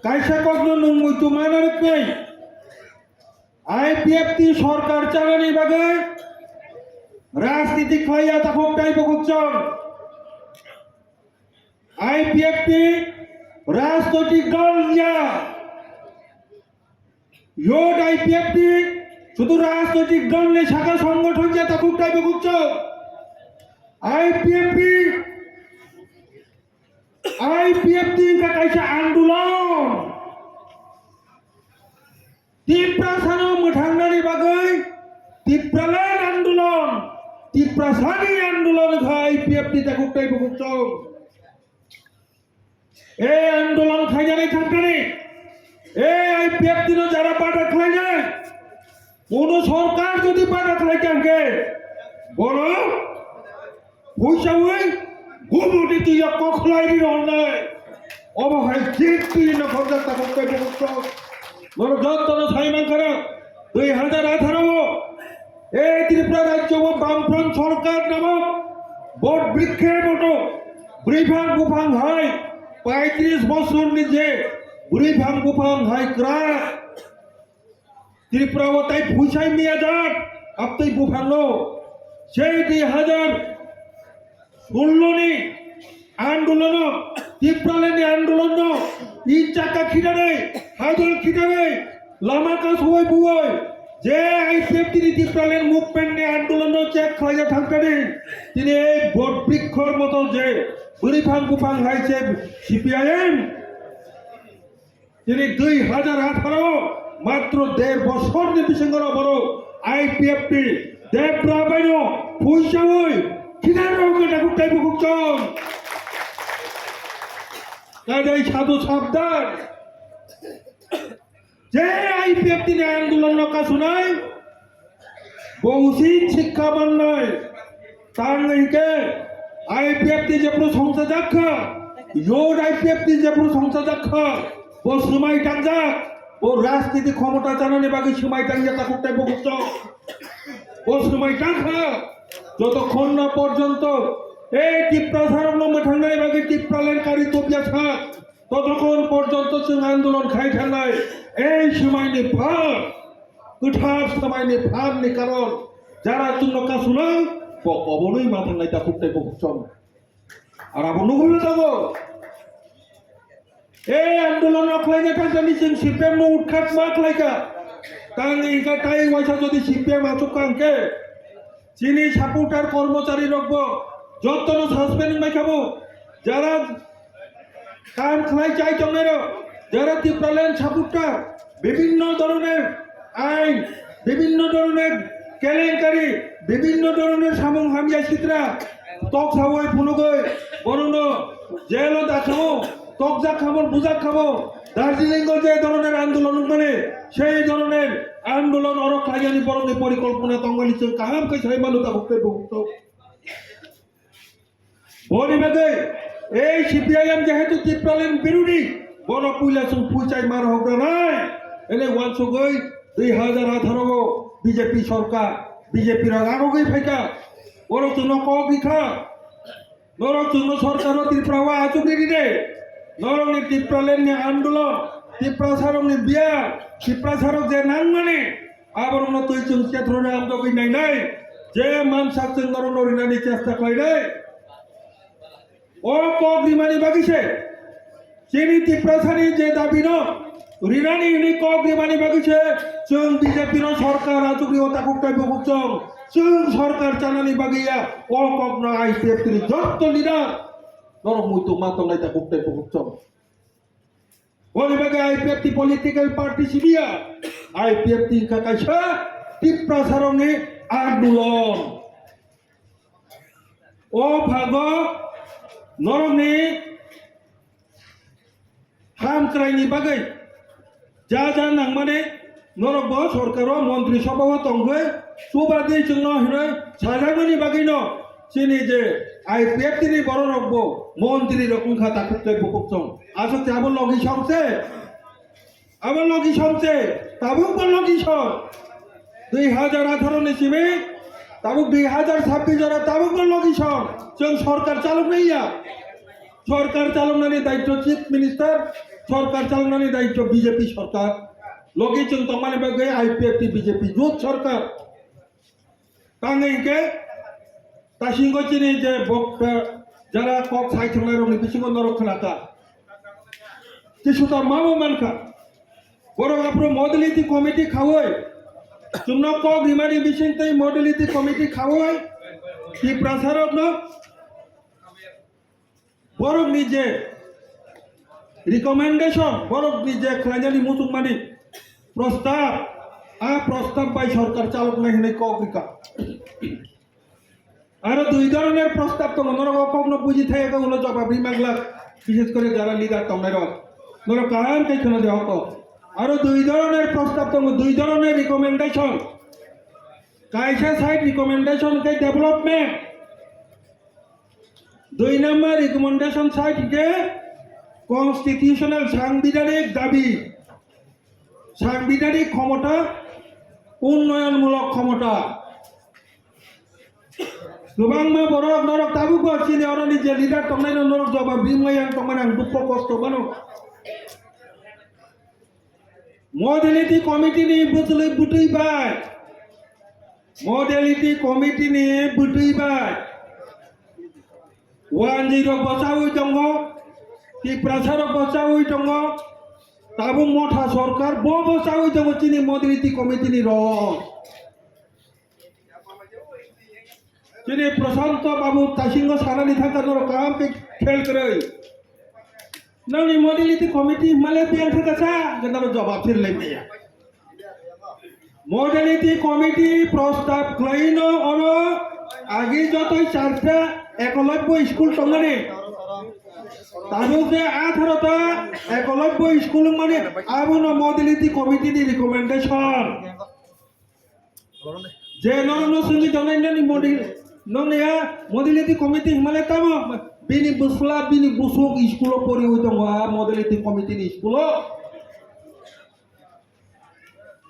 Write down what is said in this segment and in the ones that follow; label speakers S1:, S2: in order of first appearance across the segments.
S1: কাইসা কখনো নুঙ্গুই তো মানার নেই আইপিএফটি সরকার চালানি বাগে রাজনীতি খাইয়া তখন টাইপ করছেন আইপিএফটি রাজনৈতিক দল নিয়া ইয়োট আইপিএফটি শুধু রাজনৈতিক দল নিয়ে শাখা সংগঠন যা তখন টাইপ করছেন আইপিএফটি का कैसा आंदोलन तीव्रसानो मठांगनानि बागै तीव्रलान आंदोलन तीव्रसानि आंदोलन खाय आईपीएफटी ता गुटाय बुकचो ए आंदोलन खायजानाय थांगानि ए आईपीएफटी नो जारा बाटा खायजाय कोनो सरकार যদি बाटा खायजांगे বড় পয়সাওই গুমুটি তুই কখলাইনি অন্যায় অবহাই ঠিক তুই না খরচা তা করতে করতে বড় যত্ন সাইমান করে 2018 এই ত্রিপুরা রাজ্য বামফ্রন্ট সরকার নামক বট বৃক্ষের মতো বুড়িভাং বুফাং হয় 35 বছর নিজে বুড়িভাং বুফাং হয় ক্রা ত্রিপুরা ও তাই ফুসাই নিয়ে যান আপনি বুফাংলো সেই 2016 आंदोलन तीव्रलानि आंदोलन इचाका खिदारे हाजल खिदारे लामाका सबाय बुय जे आईपीएफटी तीव्रलानि मुभमेंट आंदोलन चेक खाया थांकानि तिनि এই বটবৃক্ষর মতো যে বুড়িভাং বুফাং হাইছে সিপিআইএম তিনি 2018 মাত্র 1.5 বছর নিবিসঙ্গর বড় আইপিএফটি দেবরাবাইনো ফুইসাওই কিনারকে ডাকুটাই বুকচন কাজেই সাধু সাবধান যে আইপিএফটি আন্দোলন কাশুনাই বহুসিন শিক্ষা মান্নায় তার নাইকে আইপিএফটি যে প্রশংসা দেখা ইয়োড আইপিএফটি যে প্রশংসা দেখা ও সময় টাঙ্গা ও রাজনীতি ক্ষমতা জানানি বাকি সময় টাঙ্গা ডাকুটাই বুকচন ও সময় টাঙ্গা যতক্ষণ না পর্যন্ত এই তীব্রসারণ মঠাঙ্গাই বাকি তীব্রলেনকারী তবিয়া থাক ততক্ষণ পর্যন্ত जों আন্দোলন খাই থানায় এই সময়নি ভার কুঠার সময়নি ভারনি কারণ যারা জন্য কাশুনা অবনই মাথায় তা করতে পৌঁছন আর আবনো হয়ে যাব এই আন্দোলন খাইনে থাকলে जों সিপিএম উৎখাত মা খাইকা কাং ইকা তাই ওয়াইসা যদি সিপিএম আচুকাংকে চিনি সাপোর্টার কর্মচারী রকব যতন সাসপেন্ড মাইখাবো যারা কাম খাই চাই জনের যারা তীব্রলেন সাপোর্টার বিভিন্ন ধরনের আইন বিভিন্ন ধরনের কেলেঙ্কারি বিভিন্ন ধরনের সামং হামিয়া চিত্রা তক সাবই ফুনুগই বরণ জেল দেখাবো তক যা খাবো বুঝা খাবো দার্জিলিং যে ধরনের আন্দোলন মানে সেই ধরনের আন্দোলন অরক খাইয়ানি বরণে পরিকল্পনা তঙ্গালি কাহাম কে সাই মানুতা ভক্তের ভক্ত বলিবাগে এই সিপিআইএম যেহেতু তীব্রলেন বিরোধী বড় পুইলাসুন পুইচাই মার হগ্রা নাই এলে ওয়ানসগই 2018 বিজেপি সরকার বিজেপির আগগই ফাইকা বড় জন্য কগিখা নরক জন্য সরকার ত্রিপুরা আচুকি দিদে নরংনি তীব্রলেননি আন্দোলন তীব্রসারংনি বিয়া তীব্রসারক যে নাং মানে আবরণ তুই जों क्षेत्रने আমদগই নাই নাই যে মানসাক जों নরনরিনানি চেষ্টা কইরে ও কগরিমানি বাগিছে চিনি তীব্রসারি যে দাবি ন রিনানি ইনি কগরিমানি বাগিছে जों বিজেপি র সরকার আচুকি ও তাকুকটাই বুকচং जों সরকার চালানি বাগিয়া ও কগনা আইপিএফটি যত লিডার নরম মুইতো মাতলাই তাকুকটাই বুকচং বলিবাগে আইপিএফটি পলিটিক্যাল পার্টি সিবিয়া আইপিএফটি কাকাইছা তীব্রসারণে আন্দোলন ও ভাগ নরমনি হামক্রাইনি বাগে যা যা নাং মানে নরব সরকার মন্ত্রী সভা তঙ্গে সুবাদে जों হনে সাজাগনি বাগে ন চিনি যে আইপিএফটি নি বড় রকব মন্ত্রী রকম খাতা করতে বুকচং আসলে আবার লগি সংসে তাবুক লগি সব 2018 নিছিমে তাবুক 2026 জরা তাবুক লগি সব जों সরকার চালক নাইয়া সরকার চালক নানি দায়িত্ব চিফ মিনিস্টার সরকার চালানোর দায়িত্ব বিজেপি সরকার লগে जों তমানে বাগে আইপিএফটি বিজেপি জোট সরকার তাঙ্গাইকে তাসিঙ্গ চিনি যে যারা কক সাই থাংনাय রংनि बिसिंग नरखनाका কিছুটা মামো মানকা বড় আপরো মডেলিটি কমিটি খাওয় চুন্না কক রিমানি বিসিংতै মডেলিটি কমিটি খাওয় কি প্রসারক ন বড় নিজে রিকমেন্ডেশন বড় নিজে খাইজানি মুতুকমানি প্রস্তাব প্রস্তাব বাই সরকার চালক নাই হনে কগ্রিকা আর দুই ধরনের প্রস্তাব তো নরক কখনো বুঝি থাকে ওগুলো জবাব রিমাগলা বিশেষ করে যারা লিডার তোমরা নরক কাহার কে শুনে দেওয়া তো আর দুই ধরনের প্রস্তাব তো দুই ধরনের রিকমেন্ডেশন কাইসা সাইড রিকমেন্ডেশন কে ডেভেলপমেন্ট দুই নম্বর রিকমেন্ডেশন সাইড কে কনস্টিটিউশনাল সাংবিধানিক দাবি সাংবিধানিক ক্ষমতা উন্নয়নমূলক ক্ষমতা गोबां बरक नरक ताबुको चिनि अरनि जे लिडार तंनाय नरक जवाब बिमयां तंमान आं दुख कष्ट बानो मडेलिटी कमिटी नि बुतले बुटैबाय मडेलिटी कमिटी नि बुटैबाय 10 बसावै दङ टिप्रासारक बसावै दङ ताबुं मथा सरकार बसावै दङ चिनि मडेलिटी कमिटी नि रं जिन्हें प्रशांत बाबू तासिंग सानानि थांगार काम के खेल करे नंनि मडेलिटी कमिटी माले बियां थांगासा गनारो जवाब फिरले मैया मडेलिटी कमिटी प्रस्ताव क्लाइनो अनो आगे जतई चारटा एकलव्य स्कूल तंगाने ताबो जे 18टा एकलव्य स्कूल माने आबोनो मडेलिटी कमिटी नि रिकमेंडेशन जे नरनो संगी जनाइनानि मडेल नंगया मडेलिटी कमिटी हिमालय तामो बिनि बुसला बिनि बुसुक स्कूलो परि होय दङ मडेलिटी कमिटी नि स्कूलो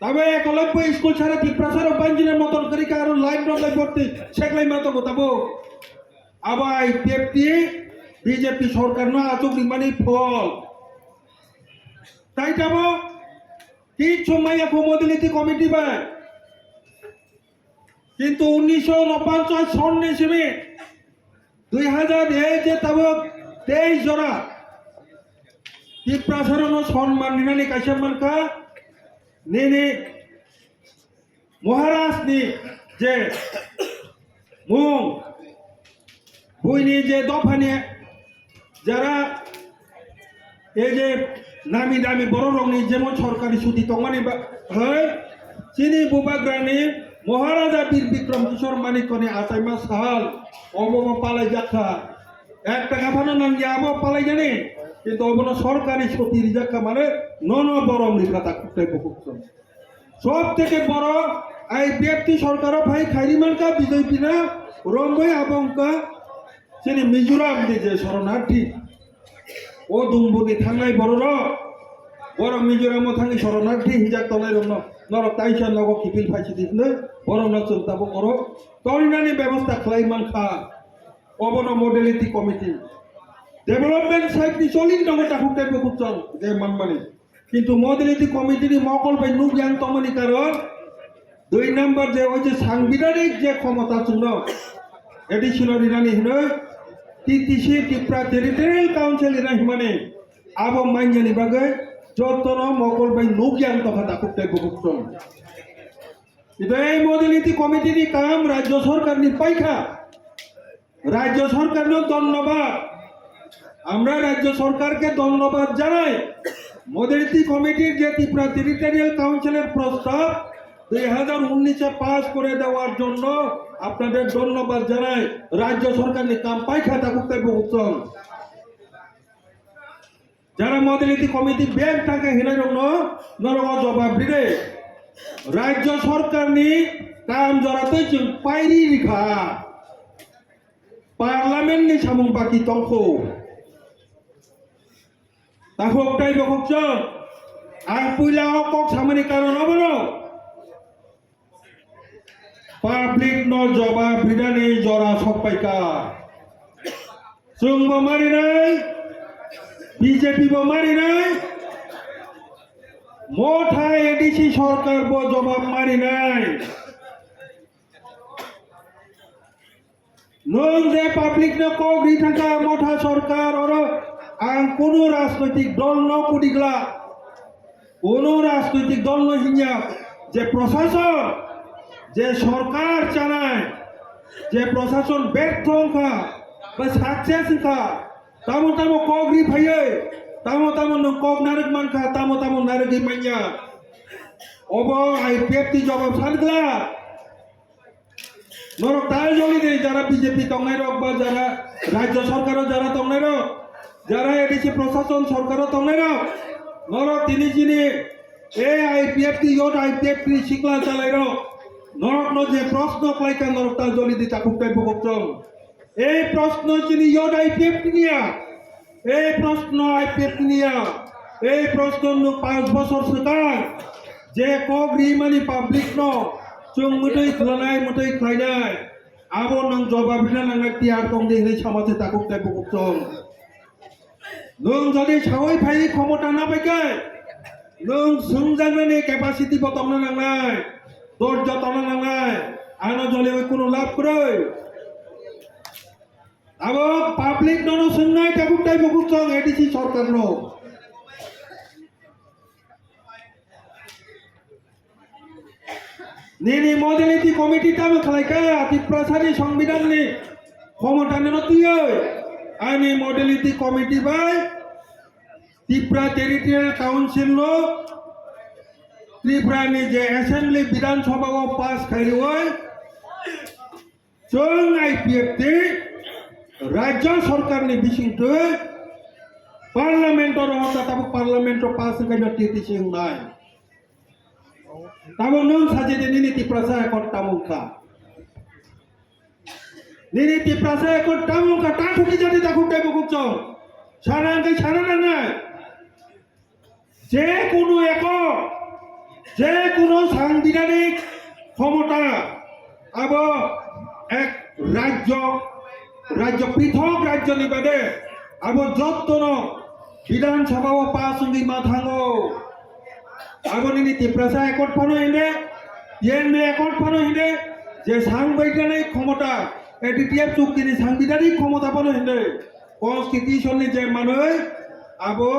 S1: तबे एकलव्य स्कूल छाड़ा की प्रसार बांजिने मतन करी कारो लाइन रंगाय पड़ते सेकलाई मातो बताबो आबाय पेपटी बीजेपी सरकार ना आतुक माने फल ताई ताबो की समय को मडेलिटी कमिटी बा কিন্তু 1949 সন হিসেবে 2001 तब 23 জোড়া কি প্রসারণ সম্মান নিনানি কাইসামান का নেনে মহারাষ্ট্রনি যে মুং বইনি যে দফানি যারা এই যে নামি দামি বড় রংনি যেমন সরকারি ছুটি তমানি হয় চিনি বুবাগ্রানি महाराजा बीर विक्रम किशोर मानिकने आसाइमा साल अबो पालाई जाखा एक टाका फानो नांगि आबो पालाई जाने किन्तु अबो सरकारी छुटिर जाखा माने नन बरम लिखाता कुटाय बकुकसन सब থেকে বড় এই ব্যক্তি সরকার ভাই খাইরিমানকা বিজেপি না রংবই আবংকা চিনি মিজোরাম যে শরণার্থী ও দুম্বুনি থাংনাই বড় বড় মিজোরাম থাঙ্গি শরণার্থী হিজাক তনাই রং नरक ताइसा नगो किपिल फाइसि दिसनो बरम नचल ताबो करो तरिनानि व्यवस्था खालायमान खा अबनो मडेलिटी कमिटी डेभलपमेंट साइड नि चलिन दङ ताखुकटाय बकुचन जे मानमानि किन्तु मडेलिटी कमिटी नि मकल बाय नुगियां तमनि कारण 2 नम्बर जे ओइ जे साংবিধানিक जे क्षमता छुनो एडिशनल इनानि हनो टीटीसी टिप्रा टेरिटोरियल काउन्सिल इना हिमाने आबो माइन्यानि बागै যতন মকল বাই নুজ্ঞান তথা তাকুকটাই বকুকন কিন্তু এই মডেলিটি কমিটির কাম রাজ্য সরকার নি পাইখা রাজ্য সরকার ধন্যবাদ আমরা রাজ্য সরকারকে ধন্যবাদ জানাই মডেলিটি কমিটির যে ত্রিপুরা টেরিটোরিয়াল কাউন্সিলের প্রস্তাব 2019 পাস করে দেওয়ার জন্য আপনাদের ধন্যবাদ জানাই রাজ্য সরকার নি কাম পাইখা তাকুকটাই বকুকন যারা মডেলিটি কমিটি ব্যাংক টাকা হিনাই রং নরক জবাব দিলে রাজ্য সরকার নি কাম জরাতে जों পাইরি রিখা পার্লামেন্ট নি সামুং বাকি তংখ তাহকটাই বকচন আর পুইলা কক সামনি কারণ হবনো পাবলিক ন জবাব বিধানে জরা সপাইকা जों मारि নাই बीजेपी मारि নাই মোঠা এডিসি সরকার বো জবাব মারি নাই নং যে পাবলিক ন কগ্রি থাকা মোঠা সরকার ওর আং কোনো রাজনৈতিক দল ন কুদিগলা কোনো রাজনৈতিক দল ন হিঞ্জা যে প্রশাসন যে সরকার চালায় যে প্রশাসন ব্যর্থ খা বা সাকসেস খা তামো তামো কগ্রি ফাইয়ে তামো তামো ন কক নারক মানখা তামো তামো নারকি মাইয়া অব আইপিএফ টি জবাব সানগলা নরক তাই জলি দে যারা বিজেপি তংনাই রক বা যারা রাজ্য সরকারও যারা তংনাই রক যারা এডিসি প্রশাসন সরকারও তংনাই রক নরক তিনি যিনি এ আইপিএফ টি ইয়ত আইপিএফ টি শিকলা চালাই রক নরক ন যে প্রশ্ন ক্লাইকা নরক তা জলি দি তাকুক টাই বকচম এই প্রশ্ন যিনি ইয়ত আইপিএফ টি নিয়া এই প্রশ্ন আইপিএফ টি নিয়া এই প্রশ্ন 5 বছর সরকার যে কগ্রি মানি পাবলিক ন जों मुतै खलानाय मुतै खायनाय आबो नों जवाब हिना नांनाय तियार दं दे रै समाजे ताकुक ताय बुकुक दं नों जदि सावै फाय क्षमता ना पाइकाय नों सोंजानानै कैपासिटी बतंना नांनाय धैर्य तना नांनाय आनो जले कोनो लाभ करै आबो पाब्लिक ननो सोंनाय ताकुक ताय बुकुक दं एडिसि सरकार no Nini modality committee tamu kalaika tiprasari সংবিধান ni ক্ষমতা নতিয়ে ani modality committee by Tripura territorial council no Tripura ni je assembly বিধান সভা ও পাস খাইলি হয় जों IPF রাজ্য সরকার ni bisingto parliament ro hota tabu parliament ro pass kaina titi sing nai Tamu nung saja di nini tiprasa ekor tamuka. Nini tiprasa ekor tamuka takut jadi takut deh bukuk cong. Saran ke saran nana. Je kuno ekor, je kuno সাংবিধানিক ক্ষমতা abo ek রাজ্য পৃথক রাজ্য নিবাদে abo যত্ন বিধানসভা ও pass উঙ্গি মাথাঙ্গো আগুন ini tiprasa ekor pano hinde yen me ekor pano hinde je সাংবিধানিক ক্ষমতা এডিটিএফ চুক্তি ni সাংবিধানিক ক্ষমতা pano hinde constitution ni je manoi abo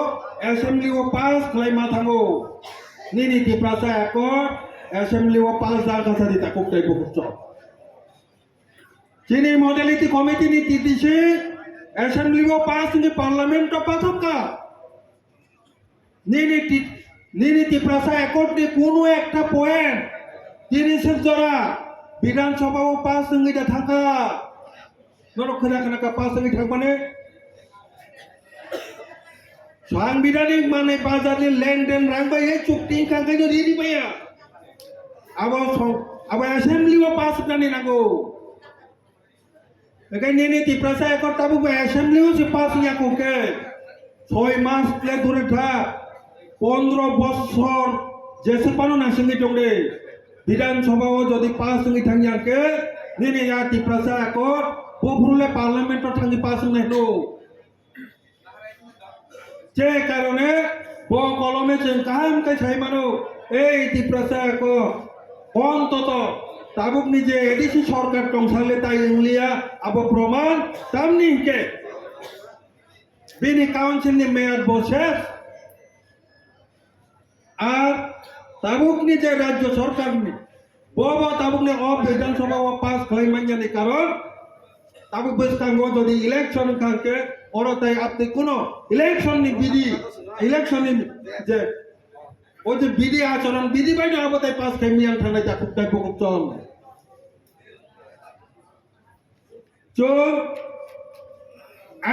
S1: assembly o pass khlai mathango nini tiprasa ekor assembly o pass dal kasa di takuk dai bukuk chini modality committee ni titise assembly o pass ni parliament o pathaka nini tiprasa ekor ni কোনো একটা point তিরিশের জরা বিধানসভা ও pass সঙ্গীটা থাকা নরক খানা pass সঙ্গী থাকবানে সাংবিধানিক মানে বাজারে লেনদেন রাখবে এই চুক্তি কাগজ দিয়ে দিবাইয়া আবার অ্যাসেম্বলি ও পাস জানি নাগো এখানে nini tiprasa ekor tabu assembly ও সে পাস ইয়া কোকে 6 মাস প্লে ধরে থাক 15 বছর যেসে পানো না সঙ্গে টংরে বিধানসভাও যদি পাস সঙ্গে থাকি আকে নিনে ইয়া tiprasa ekor পপুলে পার্লামেন্ট থাকি পাস নেটো যে কারণে ব কলমে যে কাম কে ছাই মানো এই tiprasa ekor অন্তত তাবুক নিজে এডিসি সরকার টংসালে তাই উলিয়া আবো প্রমাণ তামনি কে বিনি কাউন্সিল নি মেয়াদ বসে আর তাবুক নি যে রাজ্য সরকার নি ববা তাবুক নি অফ বিধানসভা ও পাস খাই মানজানি কারণ তাবুক বেসকাঙ্গো যদি ইলেকশন কাকে অরতাই আপনি কোন ইলেকশন নি বিধি ইলেকশন নি যে ও যে বিধি আচরণ বিধি বাইনা আবতাই পাস খাই মিয়াং থানাই তাকুক তাই বকুক চল তো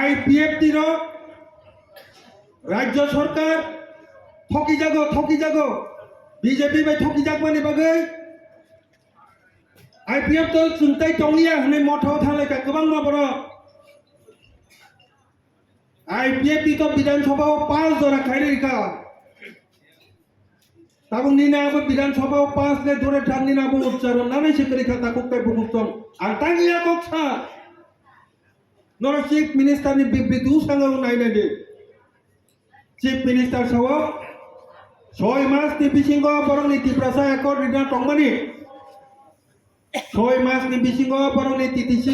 S1: IPF টির রাজ্য সরকার थकी जागो बीजेपी में थकी जाग माने बागै IPF तो सुनताय टंलिया हने मठाव थांलाय का गोबां माबर IPF तो विधानसभा 5 जरा खाइरेका ताबुं निनाबो विधानसभा 5 ने धरे थांनिनाबो उच्चारण नानै सेकरिका ताकुक ताय बुकुक्तम आर तांगिया कक्सा नर चीफ मिनिस्टर नि बिबिदु सांगाव नायनादे चीफ मिनिस्टर साव 6 मास ni bisingo borong ni tiprasa ekor dina tongmani 6 मास ni bisingo borong ni titisi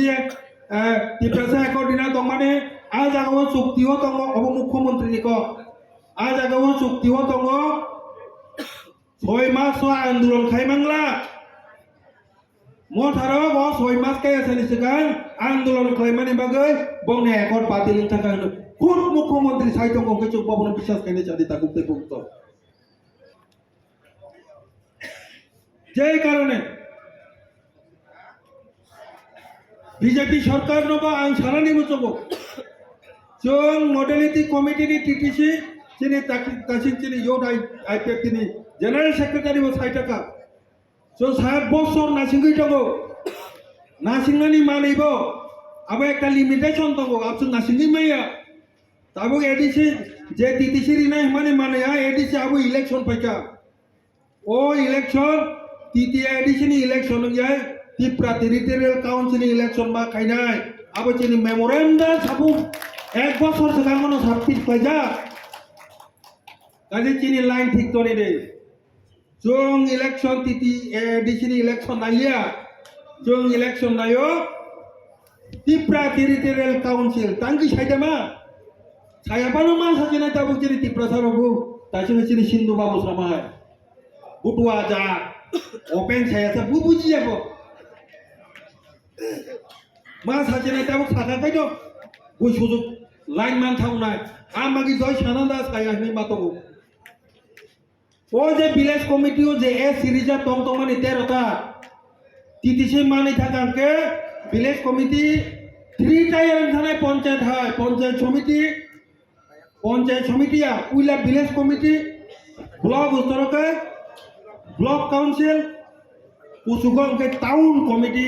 S1: tiprasa ekor dina tongmani আজ আগো চুক্তিও তঙ্গ অব মুখ্যমন্ত্রী নিক আজ আগো চুক্তিও তঙ্গ 6 মাস আন্দোলন খাইমাংলা মথারো ব 6 মাস কে এসে নিসিগান আন্দোলন খাইমানি বাগৈ বংনে একর বাতিলিন থাকা কোন মুখ্যমন্ত্রী সাইতং গকে চুক পাবন বিশ্বাস কেনে চাদি তাকুতে ভুক্ত যেই কারণে বিজেপি সরকার নবা আইন সারানি মুচব जों मडेलिटी कमिटी नि टीटीसी चिनि तासिं चिनि योद आईपीएफ नि जनरल सेक्रेटारि बो साइटाका जो 7 বছর नासिंगै दंगो नासिंगनानि मानैबो आबो एकटा लिमिटेशन दंगो आबसो नासिंगै माया ताबो एडीसी जे टीटीसी रिनाय माने मानैया एडीसी आबो इलेक्शन फाइका ओ इलेक्शन टीटी एडीसी नि इलेक्शन जाय त्रिपुरा टेरिटोरियल काउन्सिल नि इलेक्शन मा खाइनाय आबो चिनि मेमोरेंडम साबु 1 বছর সেখানে সাবমিট পাইজা কাজে চিনি লাইন ঠিক করে দে जों इलेक्शन टीटी एडीसी नि इलेक्शन नाइया जों इलेक्शन नायो त्रिपुरा टेरिटोरियल काउन्सिल तांगी साइदामा सायाबानो मा साजिना ताबु चिनि त्रिपुरा सारबु तासिनो चिनि सिन्धु बाबु सामाय बुटुआ जा ओपेन सायासा बुबुजि जाबो मा साजिना ताबु सागाखै दो गय सुजुग लाइन मान थांनाय आमागि जय सानंदा सायानि मातगु ओ जे विलेज कमिटी ओ जे ए सिरिजा तंगतंगमानि 13टा टीटीसी मानि थाकांके विलेज कमिटी 3 टायर थानाय पंचायत हाय पंचायत समितिया उइला विलेज कमिटी ब्लॉक उत्तरके ब्लॉक काउंसिल कुसुगंके टाउन कमिटी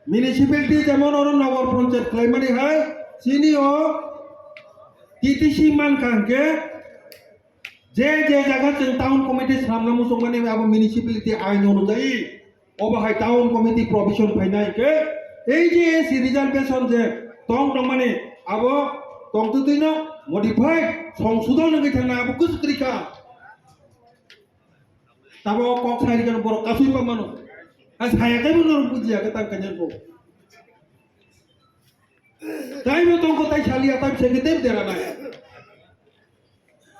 S1: म्यूनिसिपैलिटी जेमन और नगर पंचायत क्लाइमानी है चिनिओ टीटीसी मान कांके जे जगह जों टाउन कमिटी सामना मुसंमानि आबो म्यूनिसिपैलिटी आइन अनुयायी अबहाय टाउन कमिटी प्रोविजन फाइनाय के এই যে रिजर्वेशन जे तंग तंगमानि आबो तंगतुदिनो मडिफाइड संशोधन नगै थाना आबो कुसुत्रिका ताबो कक साइरिकन बर कासुइ पामानो सायाखै मनोर बुजिया के तांकानेको ताई में तंको ताई सालिया ताई सेकेटेम देरा नाय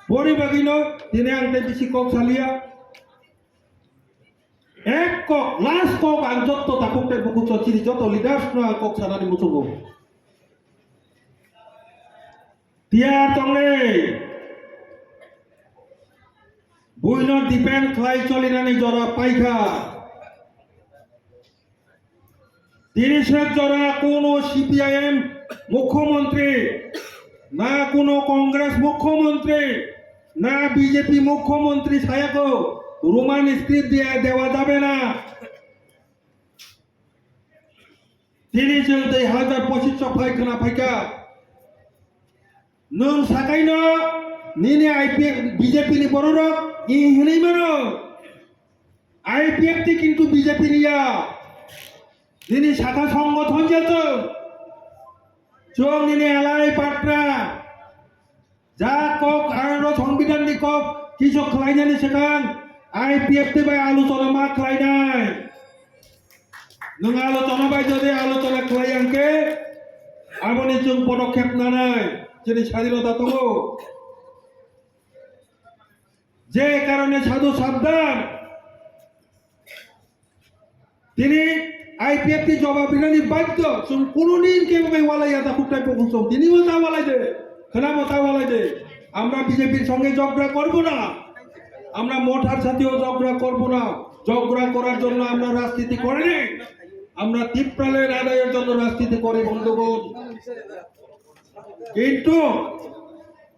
S1: बरि बागिनो दिने आंते बिसि कक सालिया एक कक लास्ट कक आं जत्त ताकुते बुकु चचिरि जत्त लिडार्स ना कक सानानि मुसुगो तिया तंगले बुइनो डिपेंड खाइ चलिनानि जरा पाइखा তিরিশের জরা কোনো সিপিআইএম মুখ্যমন্ত্রী না কোনো কংগ্রেস মুখ্যমন্ত্রী না বিজেপি মুখ্যমন্ত্রী ছায়াকে রোমান স্ক্রিপ্ট দিয়ে দেওয়া যাবে না 30,000 পায়খানা ফাইকা নং সাকাইনো নিনে আইপিএফ বিজেপি নি বড় ই হনেই মানো আইপিএফ টি কিন্তু বিজেপি নিয়া তিনি শাখা সংগঠন যেত जों निने एलाई पात्रा जा कक आरो संविधान नि कक किसक खलायनानि सिगां आईपीएफ नि बाय आलोचना मा खलायनाय नों आलोचना बाय जदि आलोचना खलायांके आबनि जों पदक्षेप लानाय जोंनि स्वाधीनता दङ जे कारणे साधु साबधान তিনি आईपीएफ की जवाब बिनानी बाध्य जों कोनोदिन केबो वालाया दा खुटाय पहुंचो তিনি মতা वालाय दे खना मता वालाय दे আমরা বিজেপির সঙ্গে ঝগড়া করব না আমরা মোটার সাথেও ঝগড়া করব না ঝগড়া করার জন্য আমরা রাজনীতি করি না আমরা ত্রিপুরালের আদায়ের জন্য রাজনীতি করি বন্ধুগণ কিন্তু